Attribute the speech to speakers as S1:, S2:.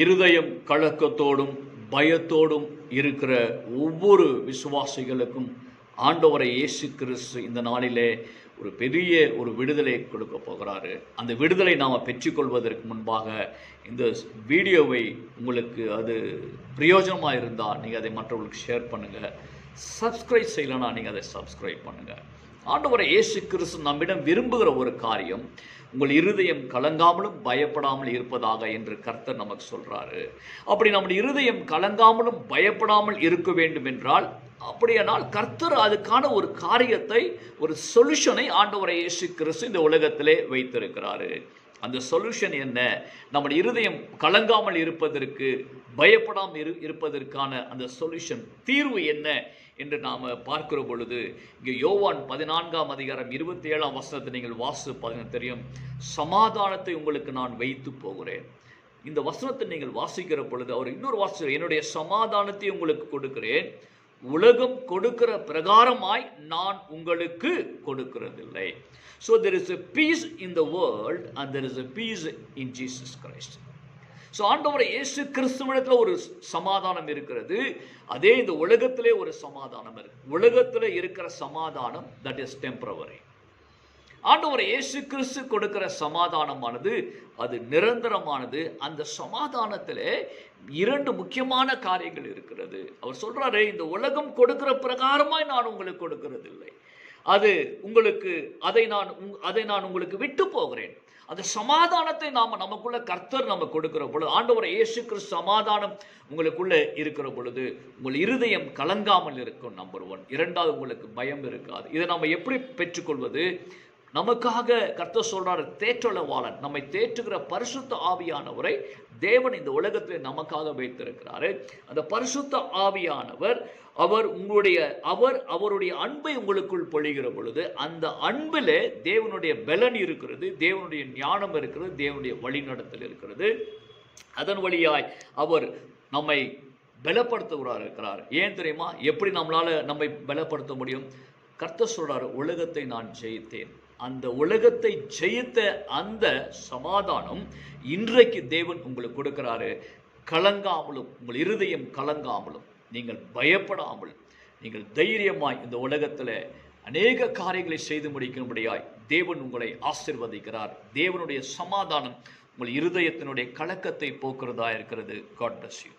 S1: இருதயம் கலக்கத்தோடும் பயத்தோடும் இருக்கிற ஒவ்வொரு விசுவாசிகளுக்கும் ஆண்டவரை இயேசு கிறிஸ்து இந்த நாளிலே ஒரு பெரிய ஒரு விடுதலை கொடுக்க போகிறாரு. அந்த விடுதலை நாம் பெற்றுக்கொள்வதற்கு முன்பாக இந்த வீடியோவை உங்களுக்கு அது பிரயோஜனமாக இருந்தால் நீங்கள் அதை மற்றவர்களுக்கு ஷேர் பண்ணுங்கள். சப்ஸ்கிரைப் செய்யலைன்னா நீங்கள் அதை சப்ஸ்கிரைப் பண்ணுங்கள். ஆண்டவரை இயேசு கிறிஸ்து நம்மிடம் விரும்புகிற ஒரு காரியம் உங்கள் இருதயம் கலங்காமலும் பயப்படாமல் இருப்பதாக என்று கர்த்தர் நமக்கு சொல்றாரு. அப்படி நம்முடைய இருதயம் கலங்காமலும் பயப்படாமல் இருக்க வேண்டும் என்றால், அப்படியானால் கர்த்தர் அதுக்கான ஒரு காரியத்தை, ஒரு சொல்யூஷனை ஆண்டவரை இயேசு கிறிஸ்து இந்த உலகத்திலே வைத்திருக்கிறாரு. அந்த சொல்யூஷன் என்ன? நம்முடைய இருதயம் கலங்காமல் இருப்பதற்கு, பயப்படாமல் இருப்பதற்கான அந்த சொல்யூஷன், தீர்வு என்ன என்று நாம் பார்க்கிற பொழுது, இங்கே யோவான் 14ஆம் அதிகாரம் 27ஆம் வசனத்தை நீங்கள் வாசித்து தெரியும். சமாதானத்தை உங்களுக்கு நான் வைத்து போகிறேன். இந்த வசனத்தை நீங்கள் வாசிக்கிற பொழுது அவர் இன்னொரு வாசகம், என்னுடைய சமாதானத்தை உங்களுக்கு கொடுக்கிறேன், உலகம் கொடுக்கிற பிரகாரமாய் நான் உங்களுக்கு கொடுக்கிறதில்லை. So there is a peace in the world and there is a peace in Jesus Christ. So ஆண்டவரை இயேசு கிறிஸ்துவிடத்தில் ஒரு சமாதானம் இருக்கிறது, அதே இந்த உலகத்திலே ஒரு சமாதானம் இருக்கு. உலகத்தில் இருக்கிற சமாதானம் தட் இஸ் டெம்பரவரி. ஆண்டவரை இயேசு கிறிஸ்து கொடுக்கிற சமாதானமானது அது நிரந்தரமானது. அந்த சமாதானத்திலே இரண்டு முக்கியமான காரியங்கள் இருக்கிறது. அவர் சொல்றாரு, இந்த உலகம் கொடுக்கிற பிரகாரமாய் நான் உங்களுக்கு கொடுக்கிறதில்லை, அது உங்களுக்கு அதை நான் உங்களுக்கு விட்டு போகிறேன். அந்த சமாதானத்தை நமக்குள்ள கர்த்தர் நம்ம கொடுக்கிற பொழுது, ஆண்டவரை இயேசு கிறிஸ்து சமாதானம் உங்களுக்குள்ள இருக்கிற பொழுது உங்கள் இருதயம் கலங்காமல் இருக்கும். நம்பர் 1. இரண்டாவது, உங்களுக்கு பயம் இருக்காது. இதை நம்ம எப்படி பெற்றுக்கொள்வது? நமக்காக கர்த்தர் சொல்றாரு, தேற்றளவாளன், நம்மை தேற்றுகிற பரிசுத்த ஆவியானவரை தேவன் இந்த உலகத்தில் நமக்காக வைத்திருக்கிறாரு. அந்த பரிசுத்த ஆவியானவர் அவருடைய அன்பை உங்களுக்குள் பொழிகிற பொழுது, அந்த அன்பிலே தேவனுடைய பலன் இருக்கிறது, தேவனுடைய ஞானம் இருக்கிறது, தேவனுடைய வழிநடத்தல் இருக்கிறது. அதன் வழியாய் அவர் நம்மை பலப்படுத்துகிறார் இருக்கிறார். ஏன் தெரியுமா? எப்படி நம்மளால நம்மை பலப்படுத்த முடியும்? கர்த்தர் சொல்றாரு, உலகத்தை நான் ஜெயித்தேன். அந்த உலகத்தை ஜெயித்த அந்த சமாதானம் இன்றைக்கு தேவன் உங்களுக்கு கொடுக்கிறாரு. கலங்காமலும், உங்கள் இருதயம் கலங்காமலும், நீங்கள் பயப்படாமல், நீங்கள் தைரியமாய் இந்த உலகத்தில் அநேக காரியங்களை செய்து முடிக்கும்படியாய் தேவன் உங்களை ஆசீர்வதிக்கிறார். தேவனுடைய சமாதானம் உங்கள் இருதயத்தினுடைய கலக்கத்தை போக்குறதா இருக்கிறது. God bless you.